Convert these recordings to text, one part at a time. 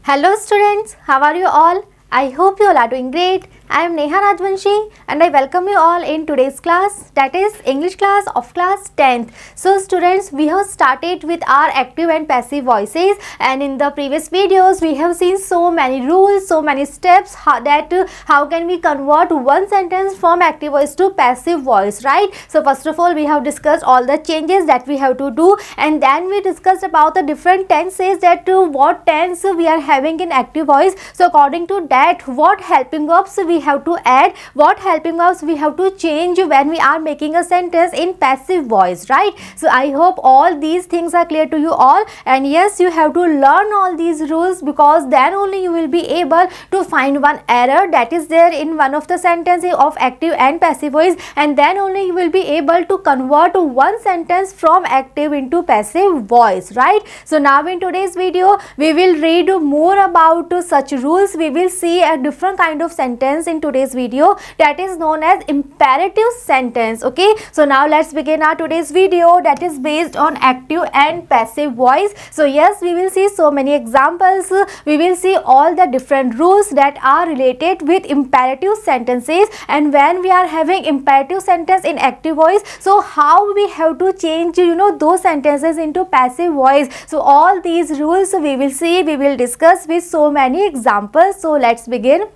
Hello students, how are you all? I hope you all are doing great. I am Neha Rajvanshi and I welcome you all in today's class, that is English class of class 10th. So students, we have started with our active and passive voices, and in the previous videos we have seen so many rules, so many steps how can we convert one sentence from active voice to passive voice, right? So first of all, we have discussed all the changes that we have to do, and then we discussed about the different tenses, that what tense we are having in active voice. So according to that, what helping verbs we have to add, what helping verbs we have to change when we are making a sentence in passive voice, right? So I hope all these things are clear to you all, and yes, you have to learn all these rules, because then only you will be able to find one error that is there in one of the sentences of active and passive voice, and then only you will be able to convert one sentence from active into passive voice, right? So now in today's video we will read more about such rules. We will see a different kind of sentence in today's video, that is known as imperative sentence. Okay, so now let's begin our today's video, that is based on active and passive voice. So yes, we will see so many examples, we will see all the different rules that are related with imperative sentences, and when we are having imperative sentence in active voice, so how we have to change those sentences into passive voice. So all these rules we will see, we will discuss with so many examples. So let's begin.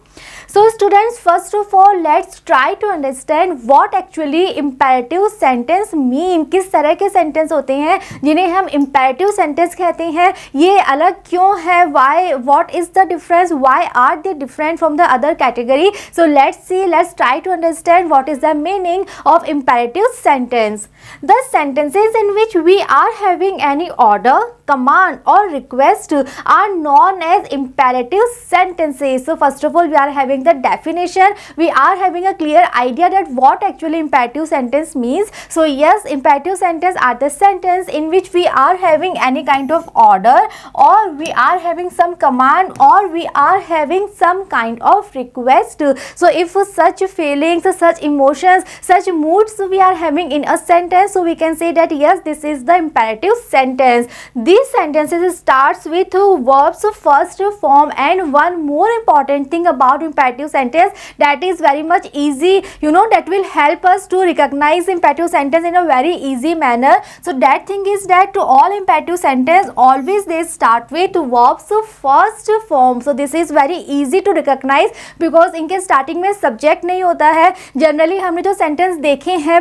So students, first of all, let's try to understand what actually imperative sentence mean. किस तरह के sentence होते हैं जिन्हें हम imperative sentence कहते हैं, ये अलग क्यों है, why, what is the difference, why are they different from the other category. So let's see, let's try to understand what is the meaning of imperative sentence. The sentences in which we are having any order, command or request are known as imperative sentences. So first of all, we are having the definition, we are having a clear idea that what actually imperative sentence means. So yes, imperative sentence are the sentence in which we are having any kind of order, or we are having some command, or we are having some kind of request. So if such feelings, such emotions, such moods we are having in a sentence, so we can say that yes, this is the imperative sentence. These sentences starts with verbs first form, and one more important thing about imperative sentence that is very much easy, that will help us to recognize imperative sentence in a very easy manner. So that thing is that all imperative sentence always they start with verbs first form. So this is very easy to recognize, because इनके starting में subject नहीं होता है. Generally हमने जो sentence देखे हैं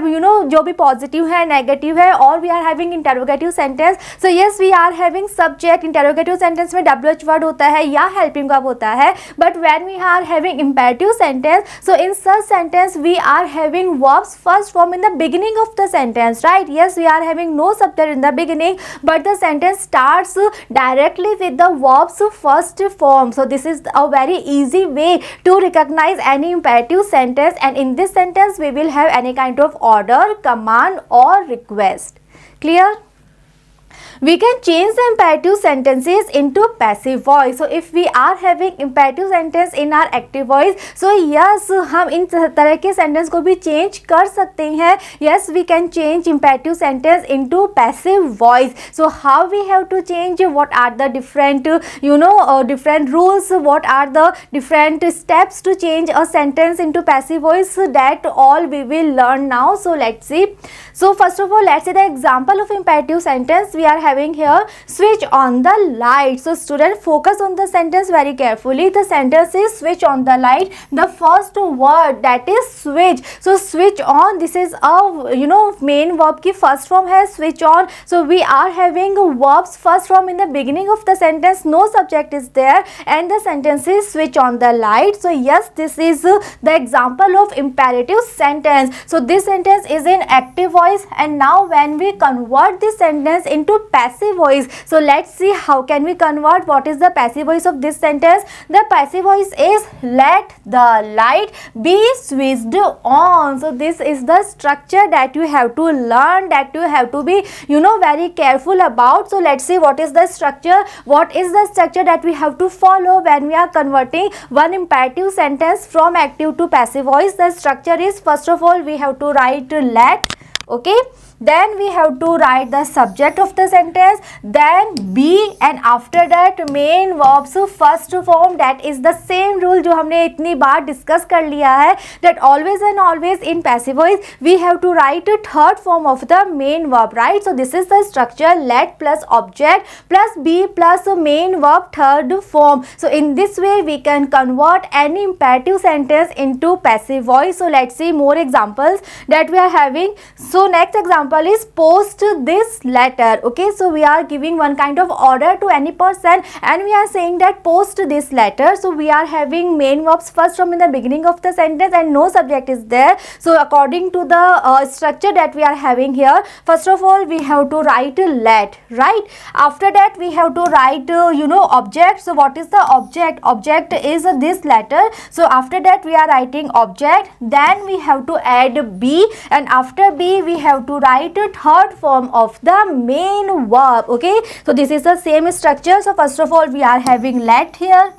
जो भी पॉजिटिव है, नेगेटिव है, और we are having interrogative sentence. So yes, we are having subject. Interrogative sentence में WH वर्ड होता है या हेल्पिंग वर्ब होता है, but when we are having imperative sentence, so in such sentence we are having verbs first form in the beginning of the sentence, right? Yes, we are having no subject in the beginning, but the sentence starts directly with the verbs first form. So this is a very easy way to recognize any imperative sentence, and in this sentence we will have any kind of order, command or request. Clear? We can change the imperative sentences into passive voice. So if we are having imperative sentence in our active voice, so yes, हम इन तरह के sentence को भी change कर सकते हैं. Yes, we can change imperative sentence into passive voice. So how we have to change, what are the different different rules, what are the different steps to change a sentence into passive voice, that all we will learn now. So let's see. So first of all, let's see the example of imperative sentence. We are having here, switch on the light. So student, focus on the sentence very carefully. The sentence is switch on the light. The first word, that is switch. So switch on, this is a main verb की first form है switch on. So we are having verbs first form in the beginning of the sentence, no subject is there, and the sentence is switch on the light. So yes, this is the example of imperative sentence. So this sentence is in active voice, and now when we convert this sentence into passive voice, so let's see how can we convert. What is the passive voice of this sentence? The passive voice is let the light be switched on. So this is the structure that you have to learn, that you have to be very careful about. So let's see what is the structure, what is the structure that we have to follow when we are converting one imperative sentence from active to passive voice. The structure is, first of all, we have to write let. Okay, then we have to write the subject of the sentence, then be, and after that main verbs first form. That is the same rule जो हमने इतनी बार discuss कर लिया है, that always and always in passive voice we have to write a third form of the main verb, right? So this is the structure, let plus object plus be plus main verb third form. So in this way we can convert any imperative sentence into passive voice. So let's see more examples that we are having. So next example is post this letter. Okay, so we are giving one kind of order to any person and we are saying that post this letter. So we are having main verbs first from in the beginning of the sentence and no subject is there. So according to the structure that we are having here, first of all we have to write let, right? After that we have to write object. So what is the object? Object is this letter. So after that we are writing object, then we have to add be, and after be we have to write a third form of the main verb. Okay, so this is the same structure. So first of all we are having let here,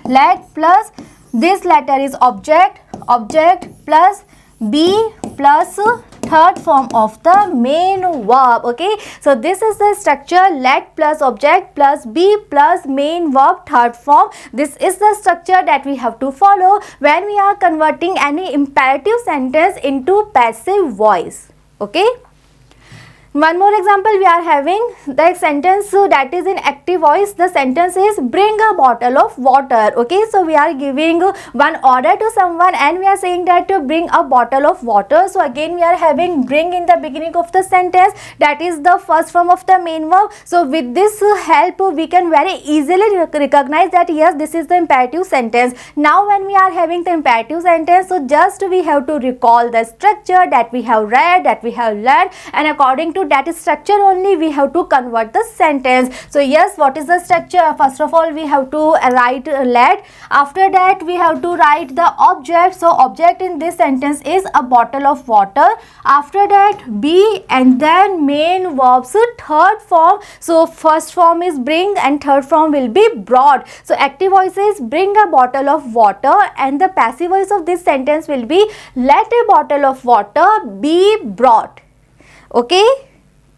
let plus this letter is object, object plus be plus third form of the main verb. Okay, so this is the structure, let plus object plus be plus main verb third form. This is the structure that we have to follow when we are converting any imperative sentence into passive voice. Okay, one more example we are having, the sentence that is in active voice. The sentence is bring a bottle of water. Okay, so we are giving one order to someone and we are saying that to bring a bottle of water. So again we are having bring in the beginning of the sentence, that is the first form of the main verb. So with this help we can very easily recognize that yes, this is the imperative sentence. Now when we are having the imperative sentence, so just we have to recall the structure that we have read, that we have learned, and according to that structure only we have to convert the sentence. So yes, what is the structure? First of all we have to write let, after that we have to write the object. So object in this sentence is a bottle of water, after that be, and then main verbs third form. So first form is bring and third form will be brought. So active voice is bring a bottle of water and the passive voice of this sentence will be let a bottle of water be brought. Okay,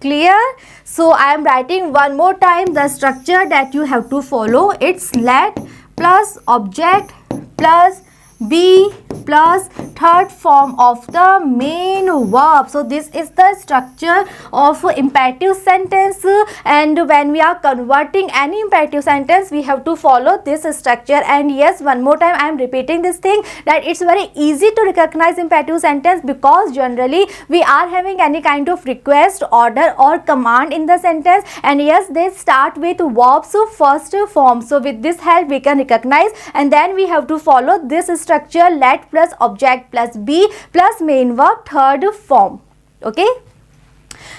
clear? So I am writing one more time the structure that you have to follow. It's let plus object plus be plus third form of the main verb. So this is the structure of imperative sentence, and when we are converting any imperative sentence we have to follow this structure. And yes, one more time I am repeating this thing, that it's very easy to recognize imperative sentence because generally we are having any kind of request, order or command in the sentence, and yes, they start with verbs first form. So with this help we can recognize, and then we have to follow this structure, let plus object plus be plus main verb third form. Okay,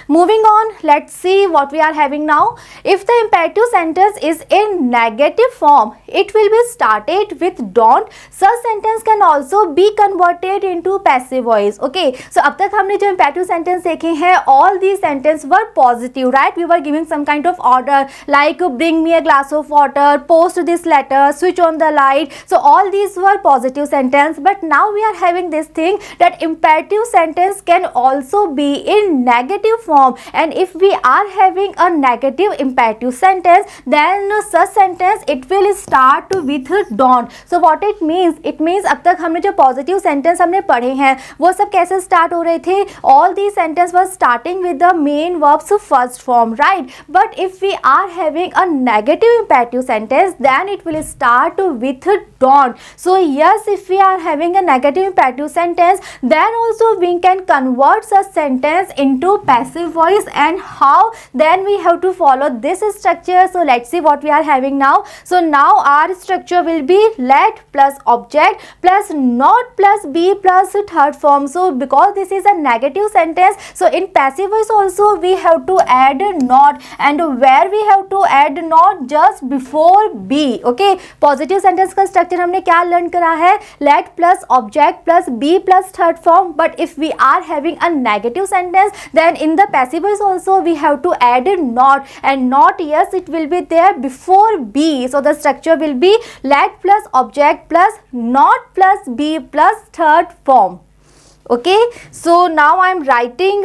moving on, let's see what we are having now. If the imperative sentence is in negative form, it will be started with don't. Such sentence can also be converted into passive voice. Okay, so अब तक हमने जो imperative sentence देखे हैं, all these sentences were positive, right? We were giving some kind of order like bring me a glass of water, post this letter, switch on the light. So all these were positive sentence, but now we are having this thing that imperative sentence can also be in negative form, and if we are having a negative imperative sentence, then such sentence it will start with don't. So what it means? It means अब तक हमने जो positive sentence हमने पढ़े हैं वो सब कैसे start हो रहे थे? All these sentence was starting with the main verbs first form, right? But if we are having a negative imperative sentence, then it will start with don't. So yes, if we are having a negative imperative sentence, then also we can convert such sentence into passive voice. And how? Then we have to follow this structure. So let's see what we are having now. So now our structure will be let plus object plus not plus be plus third form. So because this is a negative sentence, so in passive voice also we have to add not, and where we have to add not? Just before be. Okay, positive sentence का structure हमने क्या learn करा है? Let plus object plus be plus third form. But if we are having a negative sentence, then in the passive voice also we have to add not, and not, yes, it will be there before be. So the structure will be let plus object plus not plus be plus third form. Okay, so now I am writing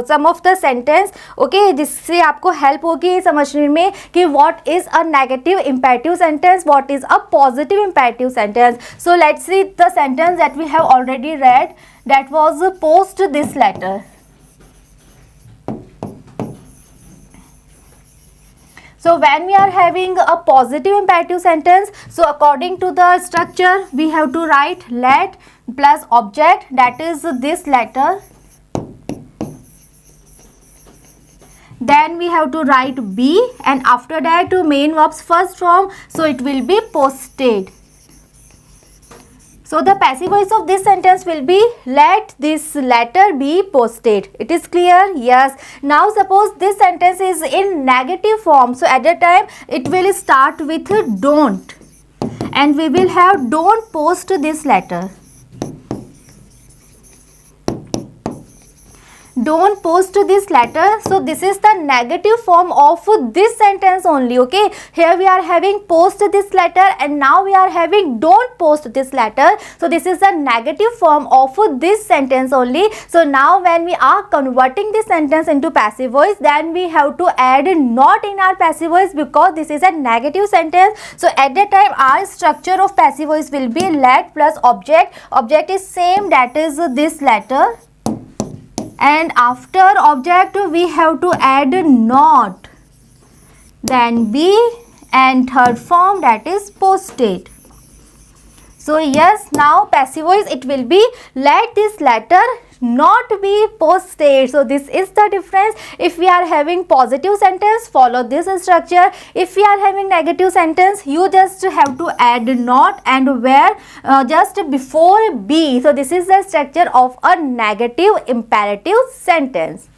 some of the sentence, okay, जिससे आपको help होगी समझने में कि what is a negative imperative sentence, what is a positive imperative sentence. So let's see the sentence that we have already read, that was post this letter. So when we are having a positive imperative sentence, so according to the structure, we have to write let plus object, that is this letter. Then we have to write be, and after that main verbs first form, so it will be posted. So the passive voice of this sentence will be let this letter be posted. It is clear? Yes. Now suppose this sentence is in negative form. So at that time it will start with don't. And we will have don't post this letter. Don't post this letter. So this is the negative form of this sentence only. Okay, here we are having post this letter, and now we are having don't post this letter. So this is the negative form of this sentence only. So now when we are converting this sentence into passive voice, then we have to add not in our passive voice, because this is a negative sentence. So at that time our structure of passive voice will be let plus object. Object is same, that is this letter. And after object we have to add not, then be, and third form, that is posted. So yes, now passive voice it will be let this letter not be posted. So this is the difference. If we are having positive sentence, follow this structure. If we are having negative sentence, you just have to add not and where just before be. So this is the structure of a negative imperative sentence.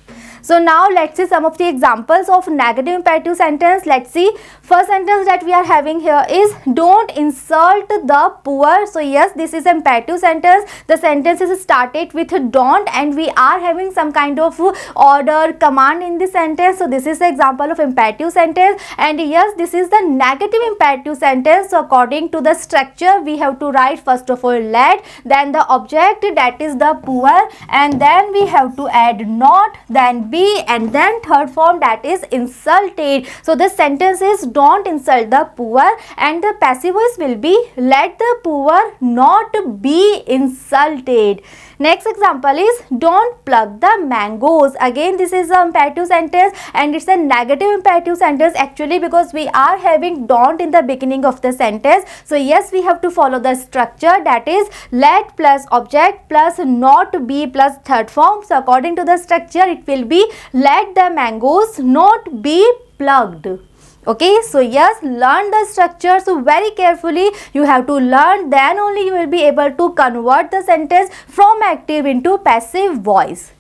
So now let's see some of the examples of negative imperative sentence. Let's see. First sentence that we are having here is don't insult the poor. So yes, this is imperative sentence. The sentence is started with don't, and we are having some kind of order command in the sentence. So this is the example of imperative sentence. And yes, this is the negative imperative sentence. So according to the structure, we have to write first of all let, then the object, that is the poor, and then we have to add not, then be, and then third form, that is insulted. So the sentence is don't insult the poor, and the passive voice will be let the poor not be insulted. Next example is don't pluck the mangoes. Again, this is an imperative sentence, and it's a negative imperative sentence actually, because we are having don't in the beginning of the sentence. So yes, we have to follow the structure, that is let plus object plus not be plus third form. So according to the structure, it will be let the mangoes not be plucked. Okay, so yes, learn the structure. So very carefully you have to learn, then only you will be able to convert the sentence from active into passive voice.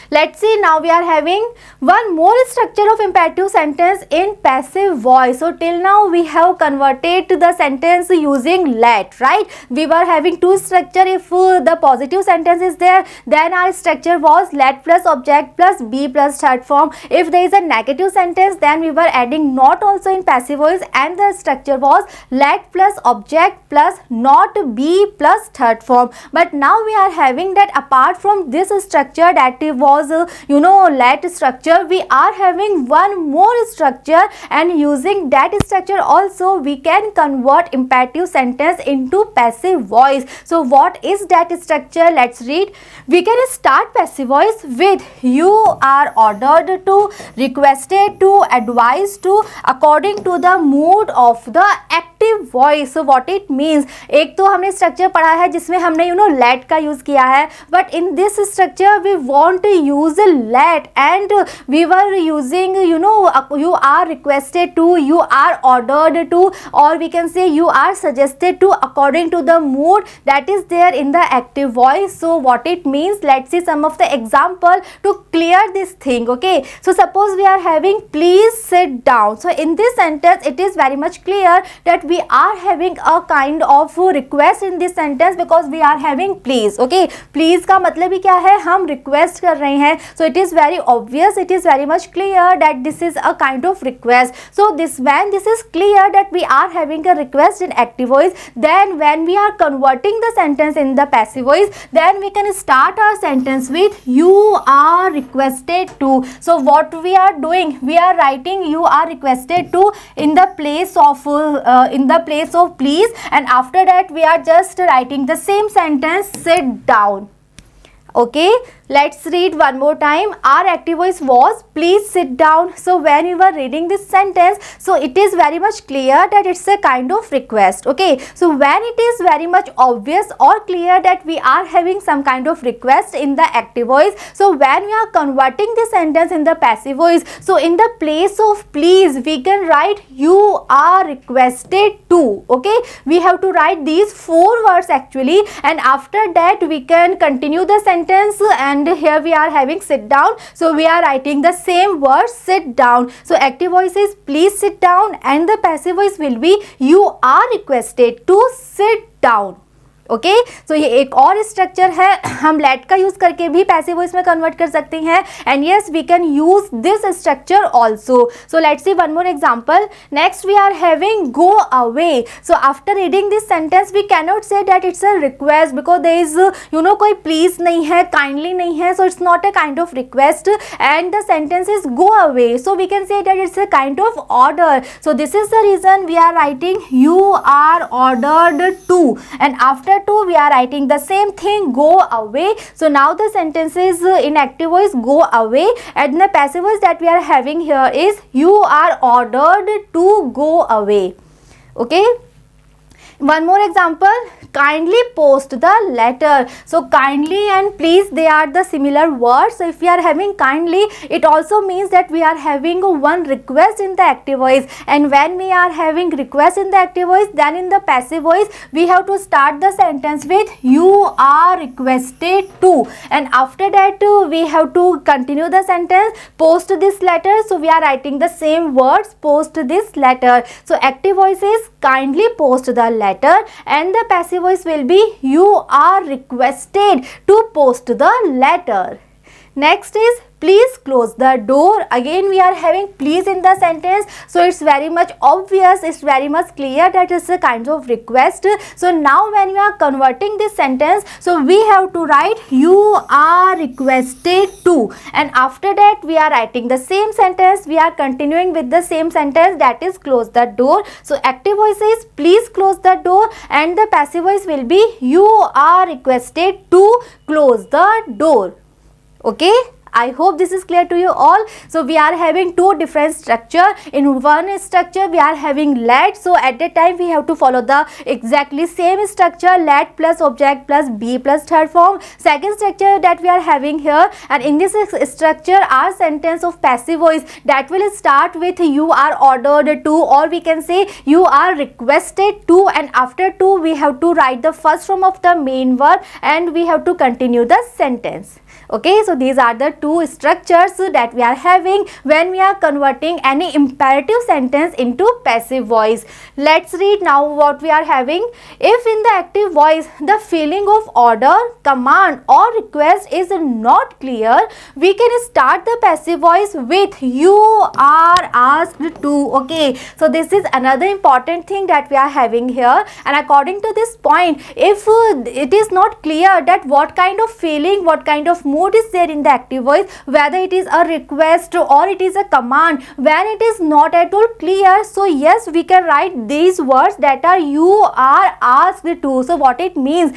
Let's see, now we are having one more structure of imperative sentence in passive voice. So till now we have converted the sentence using let, right? We were having two structure. If the positive sentence is there, then our structure was let plus object plus be plus third form. If there is a negative sentence, then we were adding not also in passive voice, and the structure was let plus object plus not be plus third form. But now we are having that apart from this structure that was let structure, we are having one more structure, and using that structure also we can convert imperative sentence into passive voice. So what is that structure? Let's read. We can start passive voice with you are ordered to, requested to, advised to, according to the mood of the active voice. So what it means, एक तो हमने structure पढ़ा है जिसमें हमने let का use किया है, but in this structure we want to use let, and we were using you are requested to, you are ordered to, or we can say you are suggested to, according to the mood that is there in the active voice. So what it means, let's see some of the example to clear this thing. Okay, so suppose we are having please sit down. So in this sentence it is very much clear that we we are having a kind of request in this sentence because we are having please. Okay, please का मतलब ही क्या है, हम request कर रहे हैं. So it is very obvious, it is very much clear that this is a kind of request. So when this is clear that we are having a request in active voice, then when we are converting the sentence in the passive voice, then we can start our sentence with you are requested to. So what we are doing, we are writing you are requested to in the place of please, and after that we are just writing the same sentence, sit down. Okay, let's read one more time. Our active voice was please sit down. So when you were reading this sentence, so it is very much clear that it's a kind of request. Okay, so when it is very much obvious or clear that we are having some kind of request in the active voice, so when we are converting the sentence in the passive voice, so in the place of please we can write you are requested to. Okay, we have to write these 4 words actually, and after that we can continue the sentence, and here we are having sit down, so we are writing the same word, sit down. So active voice is please sit down, and the passive voice will be you are requested to sit down. Okay, so ये एक और structure है, हम late का use करके भी passive voice में convert कर सकते हैं, and yes we can use this structure also. So let's see one more example. Next we are having go away. So after reading this sentence we can not say that it's a request because there is कोई please नहीं है, kindly नहीं है, so it's not a kind of request, and the sentence is go away. So we can say that it's a kind of order. So this is the reason we are writing you are ordered to, and after to we are writing the same thing, go away. So now the sentence is in active voice go away, and the passive voice that we are having here is you are ordered to go away. Okay, one more example, kindly post the letter. So kindly and please, they are the similar words. So if we are having kindly, it also means that we are having one request in the active voice, and when we are having request in the active voice, then in the passive voice we have to start the sentence with you are requested to, and after that we have to continue the sentence, post this letter. So we are writing the same words, post this letter. So active voice is kindly post the letter, and the passive voice will be you are requested to post the letter. Next is please close the door. Again we are having please in the sentence, so it's very much obvious, it's very much clear that it's a kind of request. So now when we are converting this sentence, so we have to write you are requested to, and after that we are writing the same sentence, we are continuing with the same sentence, that is close the door. So active voice is please close the door, and the passive voice will be you are requested to close the door. Okay, I hope this is clear to you all. So we are having 2 different structure. In one structure we are having let, so at that time we have to follow the exactly same structure, let plus object plus be plus third form. Second structure that we are having here, and in this structure our sentence of passive voice that will start with you are ordered to, or we can say you are requested to, and after to we have to write the first form of the main verb, and we have to continue the sentence. Okay, so these are the 2 structures that we are having when we are converting any imperative sentence into passive voice. Let's read now what we are having. If in the active voice the feeling of order, command or request is not clear, we can start the passive voice with you are asked to. Okay, so this is another important thing that we are having here, and according to this point, if it is not clear that what kind of feeling, what kind of mood is there in the active voice, whether it is a request or it is a command, when it is not at all clear, so yes we can write these words that are you are asked to. So what it means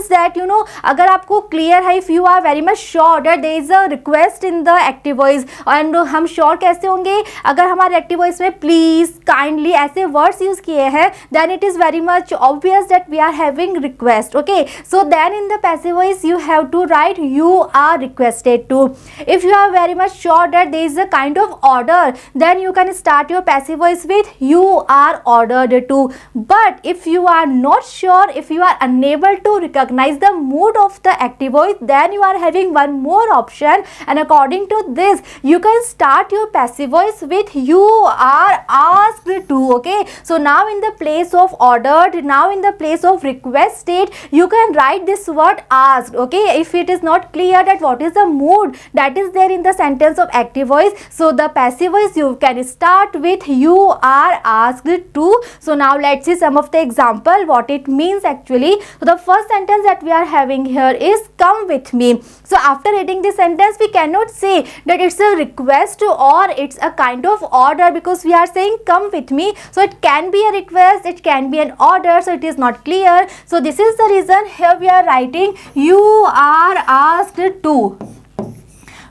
that अगर आपको clear है, if you are very much sure that there is a request in the active voice, and हम sure कैसे होंगे, अगर हमारे active voice में please, kindly ऐसे words use किए हैं, then it is very much obvious that we are having request. Okay, so then in the passive voice you have to write you are requested to. to. If you are very much sure that there is a kind of order, then you can start your passive voice with you are ordered to. But if you are not sure, if you are unable to recognize the mood of the active voice, then you are having one more option, and according to this you can start your passive voice with you are asked to. Okay, so now in the place of ordered, now in the place of requested, you can write this word asked. Okay, if it is not clear that what is the mood that is there in the sentence of active voice, so the passive voice you can start with you are asked to. So now let's see some of the example what it means actually. So the first sentence that we are having here is come with me. So after reading this sentence, we cannot say that it's a request or it's a kind of order, because we are saying come with me, so it can be a request, it can be an order, so it is not clear. So this is the reason here we are writing you are asked to.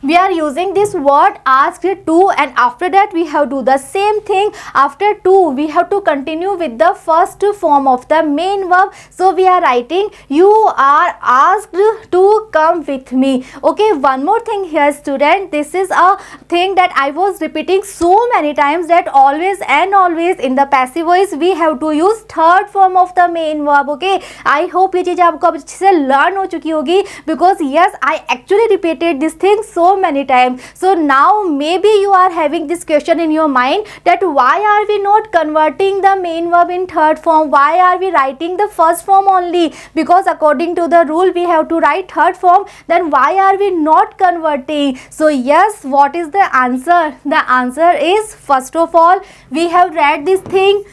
We are using this word asked to, and after that we have to do the same thing. After to, we have to continue with the first form of the main verb. So we are writing you are asked to come with me. Okay, one more thing here student, this is a thing that I was repeating so many times, that always and always in the passive voice we have to use third form of the main verb. Okay, I hope ये चीज़ आपको अब अच्छे से learn हो चुकी होगी, because yes, I actually repeated this thing so many times. So now maybe you are having this question in your mind that why are we not converting the main verb in third form, why are we writing the first form only? Because according to the rule we have to write third form, then why are we not converting? So yes, what is the answer? The answer is, first of all, we have read this thing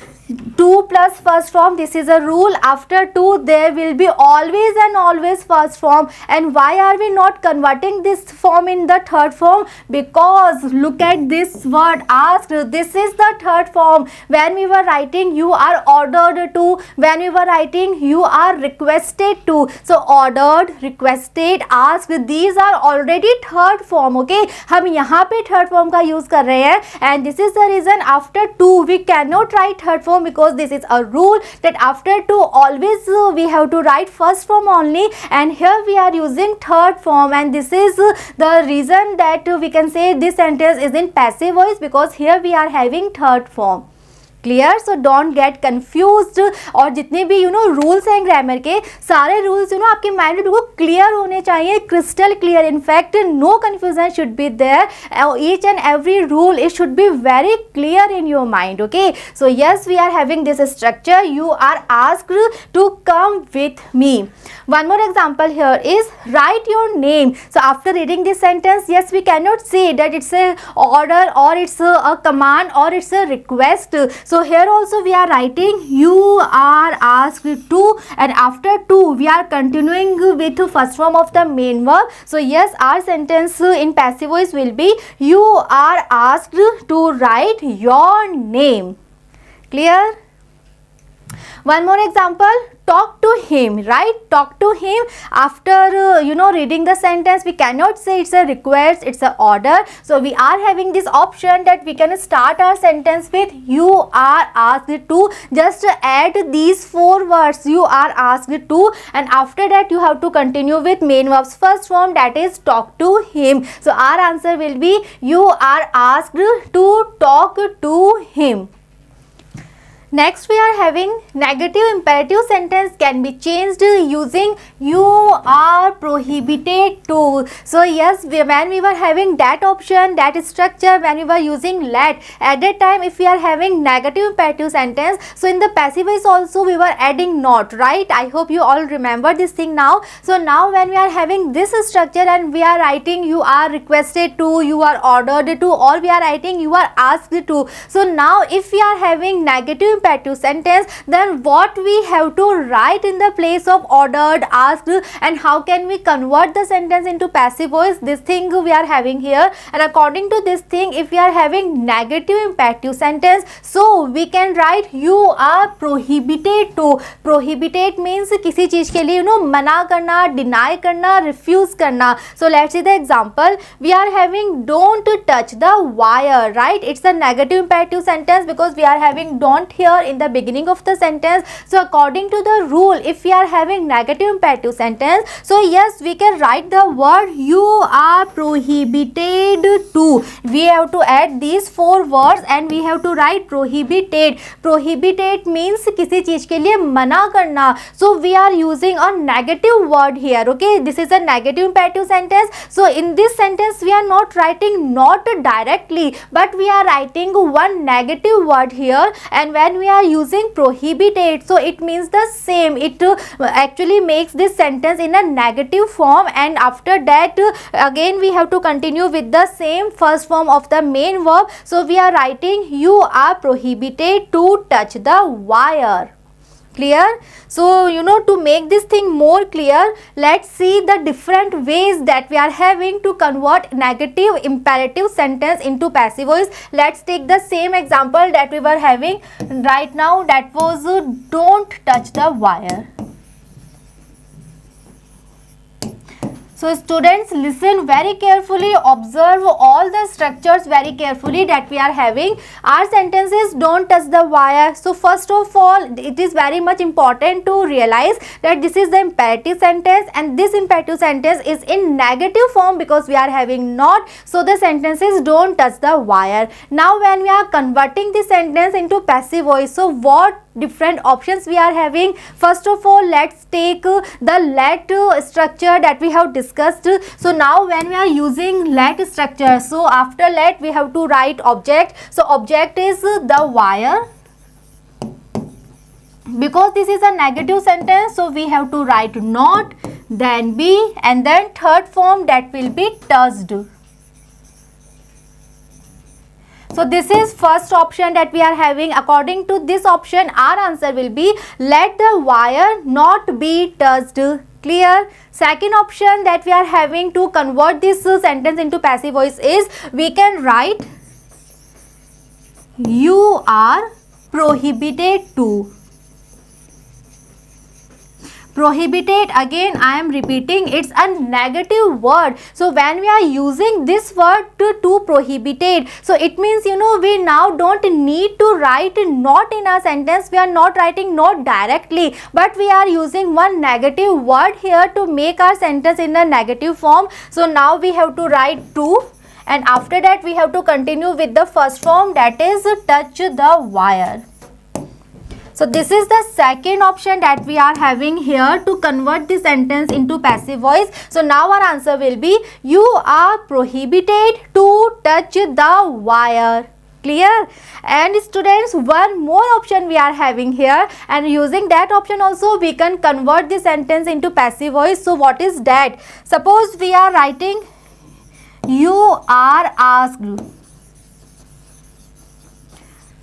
2 plus first form, this is a rule. After 2 there will be always and always first form. And why are we not converting this form in the third form? Because look at this word asked, this is the third form. When we were writing you are ordered to, when we were writing you are requested to, so ordered, requested, asked, these are already third form. Okay, हम यहाँ पे third form का use कर रहे हैं, and this is the reason after 2 we cannot write third form, because this is a rule that after 2 always we have to write first form only, and here we are using third form, and this is the reason that we can say this sentence is in passive voice, because here we are having third form. Clear? So don't get confused. और जितने भी rules हैं grammar के, सारे rules आपके mind में बिल्कुल clear होने चाहिए, crystal clear. In fact no confusion should be there. Each and every rule it should be very clear in your mind. Okay, so yes, we are having this structure, you are asked to come with me. One more example here is write your name. So after reading this sentence, yes, we cannot say that it's a order or it's a command or it's a request. So here also we are writing you are asked to, and after to we are continuing with first form of the main verb. So yes, our sentence in passive voice will be you are asked to write your name. Clear? One more example, talk to him, right? Talk to him. After reading the sentence, we cannot say it's a request, it's an order. So we are having this option that we can start our sentence with you are asked to. Just add these 4 words, you are asked to, and after that you have to continue with main verb's first form, that is talk to him. So our answer will be you are asked to talk to him. Next we are having negative imperative sentence can be changed using you are prohibited to. So yes, when we were having that option, that structure, when we were using let, at that time if we are having negative imperative sentence, so in the passive voice also we were adding not, right? I hope you all remember this thing now. So now when we are having this structure and we are writing you are requested to, you are ordered to, or we are writing you are asked to. So now if we are having negative imperative sentence, then what we have to write in the place of ordered, asked, and how can we convert the sentence into passive voice? This thing we are having here, and according to this thing, if we are having negative imperative sentence, so we can write you are prohibited to. Prohibited means किसी चीज के लिए मना करना, deny करना, refuse करना. So let's see the example. We are having don't touch the wire, right? It's a negative imperative sentence because we are having don't here. here in the beginning of the sentence. So according to the rule, if we are having negative imperative sentence, so yes, we can write the word you are prohibited to. We have to add these 4 words and we have to write prohibited. Prohibited means किसी चीज के लिए मना करना. So we are using a negative word here. Okay, this is a negative imperative sentence. So in this sentence we are not writing not directly, but we are writing one negative word here, and when we are using prohibited, so it means the same. It actually makes this sentence in a negative form, and after that again we have to continue with the same first form of the main verb. So we are writing you are prohibited to touch the wire. Clear? So to make this thing more clear, let's see the different ways that we are having to convert negative imperative sentence into passive voice. Let's take the same example that we were having right now, that was don't touch the wire. So students, listen very carefully, observe all the structures very carefully that we are having. Our sentences don't touch the wire. So first of all, it is very much important to realize that this is the imperative sentence, and this imperative sentence is in negative form because we are having not. So the sentences don't touch the wire. Now when we are converting the sentence into passive voice, so what different options we are having? First of all, let's take the let structure that we have discussed. So now when we are using let structure, so after let we have to write object. So object is the wire. Because this is a negative sentence, so we have to write not, then be, and then third form that will be touched. So this is first option that we are having. According to this option, our answer will be let the wire not be touched. Clear? Second option that we are having to convert this sentence into passive voice is we can write you are prohibited to. Prohibited, again I am repeating, it's a negative word. So when we are using this word to prohibited, so it means we now don't need to write not in our sentence. We are not writing not directly, but we are using one negative word here to make our sentence in a negative form. So now we have to write to, and after that we have to continue with the first form, that is touch the wire. So this is the second option that we are having here to convert the sentence into passive voice. So now our answer will be you are prohibited to touch the wire. Clear? And students, one more option we are having here, and using that option also we can convert the sentence into passive voice. So what is that? Suppose we are writing you are asked.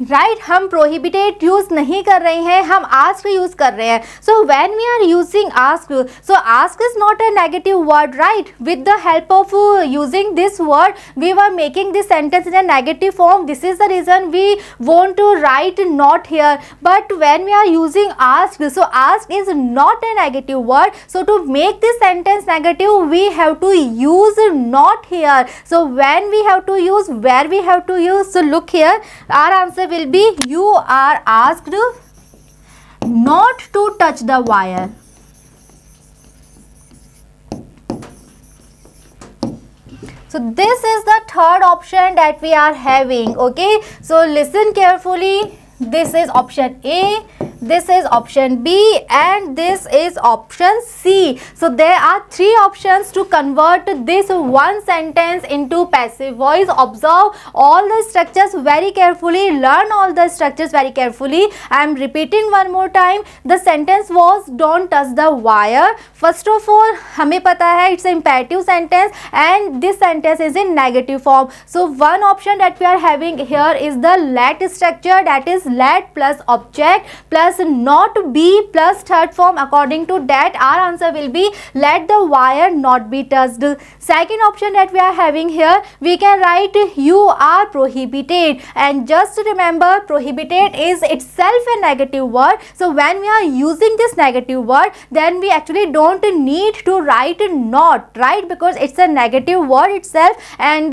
Right हम prohibited use नहीं कर रहे हैं, हम ask use कर रहे हैं. So when we are using ask, so ask is not a negative word, right. With the help of using this word we were making this sentence in a negative form. This is the reason we want to write not here. But when we are using ask, so ask is not a negative word. So to make this sentence negative we have to use not here. So when we have to use, where we have to use, so look here, our answer will be you are asked not to touch the wire. So this is the third option that we are having. Okay, so listen carefully. This is option A, this is option B, and this is option C. So there are three options to convert this one sentence into passive voice. Observe all the structures very carefully, learn all the structures very carefully. I am repeating one more time. The sentence was don't touch the wire. First of all, हमें पता है it's an imperative sentence and this sentence is in negative form. So one option that we are having here is the let structure, that is let plus object plus plus not be plus third form. According to that, our answer will be let the wire not be touched. Second option that we are having here, we can write you are prohibited, and just remember prohibited is itself a negative word. So when we are using this negative word, then we actually don't need to write not, right, because it's a negative word itself, and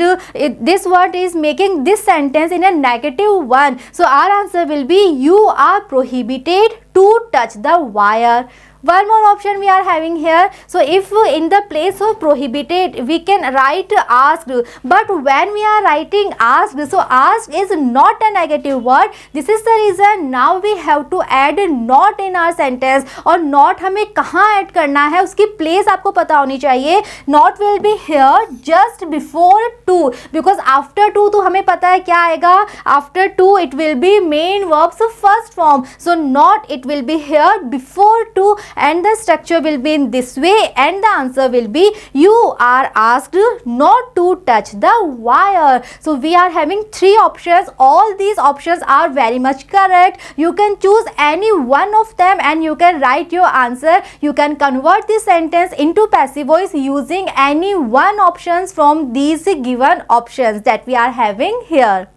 this word is making this sentence in a negative one. So our answer will be you are prohibited to touch the wire. One more option we are having here. So if in the place of prohibited we can write asked, but when we are writing asked, so asked is not a negative word. This is the reason now we have to add not in our sentence. और not हमें कहाँ add करना है, उसकी place आपको पता होनी चाहिए. Not will be here just before to, because after to तो हमें पता है क्या आएगा. After to it will be main verbs first form. So not it will be here before to, and the structure will be in this way, and the answer will be you are asked not to touch the wire. So we are having three options. All these options are very much correct. You can choose any one of them and you can write your answer. You can convert this sentence into passive voice using any one options from these given options that we are having here.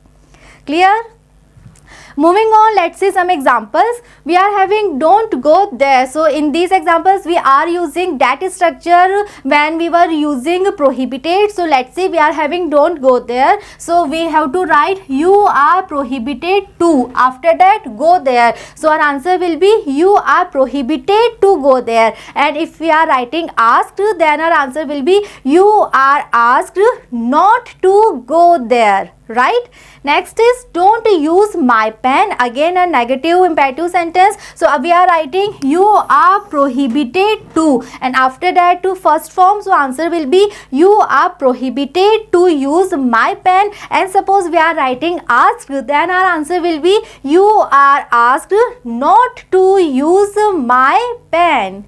Clear? Moving on, let's see some examples. We are having don't go there. So in these examples we are using that structure when we were using prohibited. So let's see, we are having don't go there. So we have to write you are prohibited to, after that go there. So our answer will be you are prohibited to go there. And if we are writing asked, then our answer will be you are asked not to go there. Right? Next is don't use my pen. Again a negative imperative sentence. So we are writing you are prohibited to, and after that to first form. So answer will be you are prohibited to use my pen. And suppose we are writing asked, then our answer will be you are asked not to use my pen.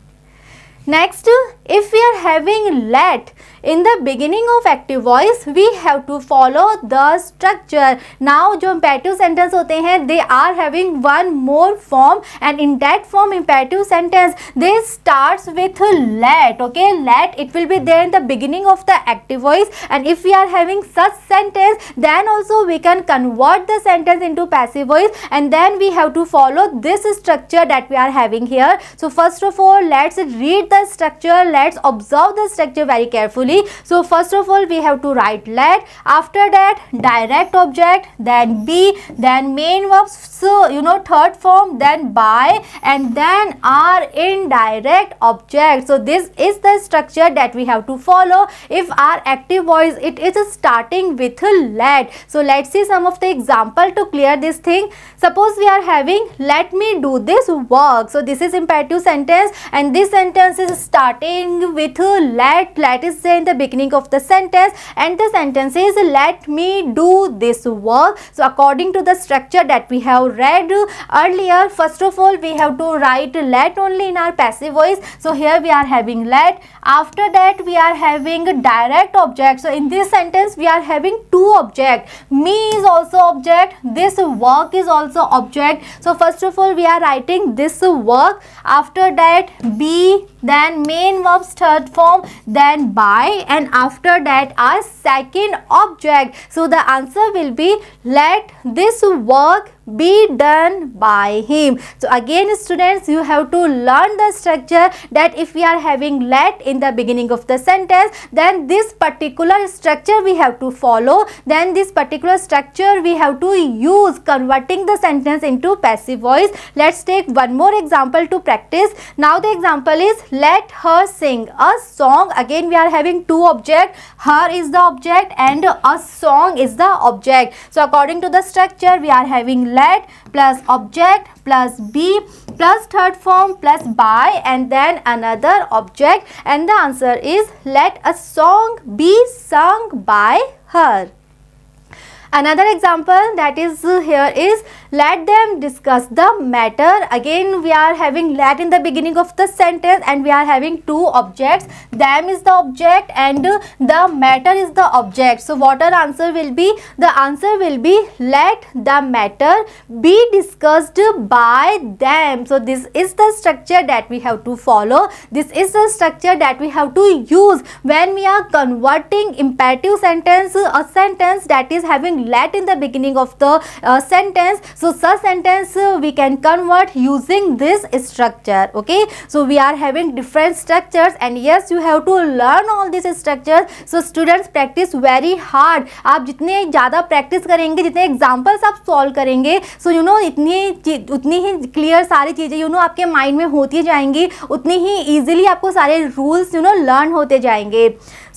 Next, if we are having let in the beginning of active voice, we have to follow the structure. Now जो imperative sentence होते हैं, they are having one more form, and in that form imperative sentence they starts with let. Okay, let it will be there in the beginning of the active voice, and if we are having such sentence, then also we can convert the sentence into passive voice, and then we have to follow this structure that we are having here. So first of all, let's read the structure. Let's observe the structure very carefully. So first of all we have to write let, after that direct object, then be, then main verbs, so third form, then by, and then are indirect object. So this is the structure that we have to follow if our active voice it is starting with let. So let's see some of the example to clear this thing. Suppose we are having let me do this work. So this is imperative sentence, and this sentence is starting with let is there in the beginning of the sentence, and the sentence is let me do this work. So according to the structure that we have read earlier, first of all we have to write let only in our passive voice. So here we are having let, after that we are having direct object. So in this sentence we are having two object, me is also object, this work is also object. So first of all we are writing this work, after that be, then main verbs third form, then by, and after that our second object. So the answer will be let this work be done by him. So again students, you have to learn the structure that if we are having let in the beginning of the sentence, then this particular structure we have to follow, then this particular structure we have to use converting the sentence into passive voice. Let's take one more example to practice. Now the example is let her sing a song. Again we are having two objects, her is the object and a song is the object. So according to the structure we are having let plus object plus be plus third form plus by, and then another object, and the answer is let a song be sung by her. Another example that is here is let them discuss the matter. Again we are having let in the beginning of the sentence and we are having two objects. Them is the object and the matter is the object. So what our answer will be? The answer will be let the matter be discussed by them. So this is the structure that we have to follow. This is the structure that we have to use when we are converting imperative sentence, a sentence that is having let in the beginning of the sentence. So such sentence we can convert using this structure. Okay, so we are having different structures and yes, you have to learn all these structures. So students, practice very hard. आप जितने ज़्यादा practice करेंगे, जितने examples आप solve करेंगे, so you know उतनी ही clear सारी चीज़ें यू नो आपके माइंड में होती जाएंगी, उतनी ही ईजिली आपको सारे रूल्स यू नो लर्न होते जाएंगे.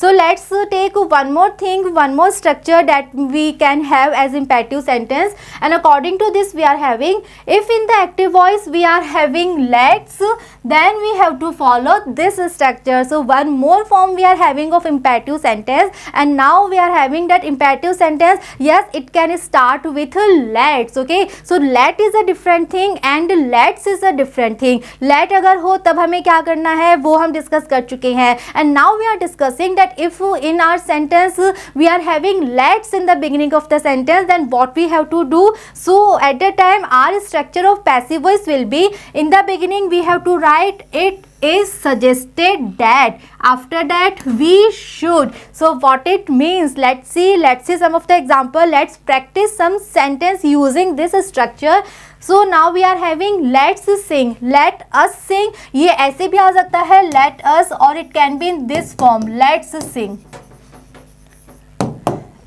So let's take one more thing, one more structure that we can have as imperative sentence, and according to this we are having, if in the active voice we are having let's, then we have to follow this structure. So one more form we are having of imperative sentence, and now we are having that imperative sentence, yes, it can start with let's. Okay, so let is a different thing and let's is a different thing. Let अगर हो तब हमें क्या करना है वो हम discuss कर चुके हैं, and now we are discussing that if in our sentence we are having let's in the beginning of the sentence, then what we have to do? So at the time our structure of passive voice will be, in the beginning we have to write it is suggested that, after that we should. So what it means, let's see some of the example. Let's practice some sentence using this structure. So now we are having let's sing, let us sing. ये ऐसे भी आ सकता है let us, or it can be in this form, let's sing.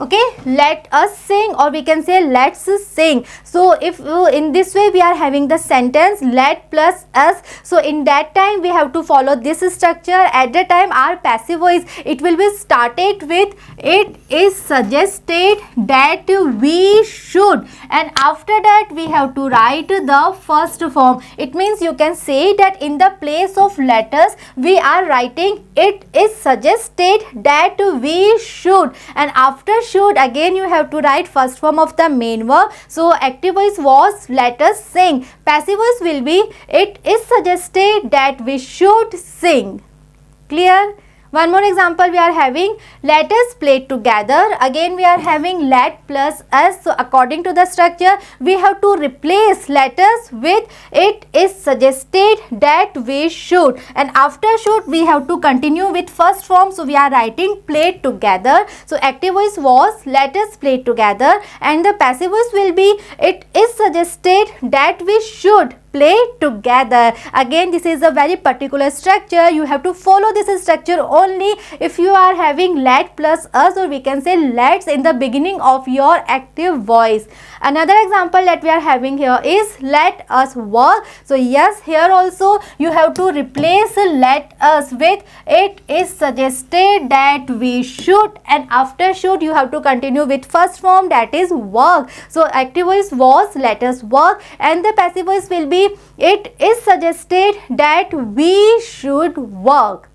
Okay, let us sing, or we can say let's sing. So if in this way we are having the sentence let plus us, so in that time we have to follow this structure. At the time our passive voice, it will be started with it is suggested that we should, and after that we have to write the first form. It means you can say that in the place of letters we are writing it is suggested that we should, and after should again you have to write first form of the main verb. So active voice was let us sing, passive voice will be it is suggested that we should sing. Clear? One more example we are having, let us play together. Again we are having let plus us. So according to the structure we have to replace let us with it is suggested that we should, and after should we have to continue with first form. So we are writing play together. So active voice was let us play together, and the passive voice will be it is suggested that we should play together. Again this is a very particular structure. You have to follow this structure only if you are having let plus us, or we can say let's in the beginning of your active voice. Another example that we are having here is let us work. So yes, here also you have to replace let us with it is suggested that we should, and after should you have to continue with first form, that is work. So active voice was let us work, and the passive voice will be it is suggested that we should work.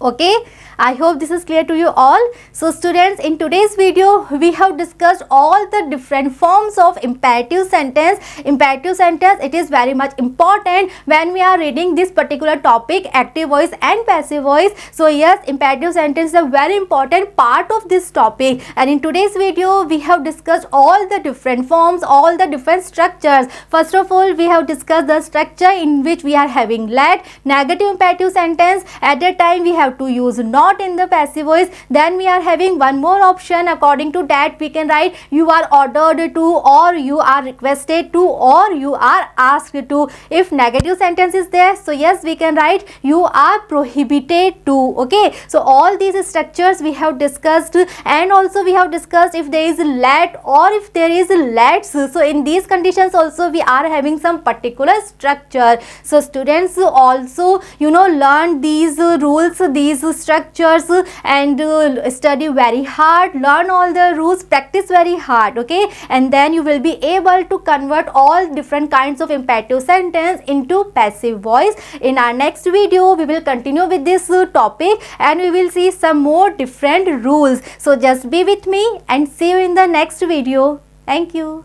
Okay, I hope this is clear to you all. So students, in today's video we have discussed all the different forms of imperative sentence. Imperative sentence, it is very much important when we are reading this particular topic, active voice and passive voice. So yes, imperative sentence is a very important part of this topic, and in today's video we have discussed all the different forms, all the different structures. First of all, we have discussed the structure in which we are having let, negative imperative sentence. At that time we have to use not in the passive voice. Then we are having one more option. According to that we can write you are ordered to, or you are requested to, or you are asked to. If negative sentence is there, so yes, we can write you are prohibited to. Okay, so all these structures we have discussed, and also we have discussed if there is let or if there is let's. So in these conditions also we are having some particular structure. So students also learn these rules, these structures, and study very hard, learn all the rules, practice very hard. Okay, and then you will be able to convert all different kinds of imperative sentence into passive voice. In our next video we will continue with this topic, and we will see some more different rules. So just be with me and see you in the next video. Thank you.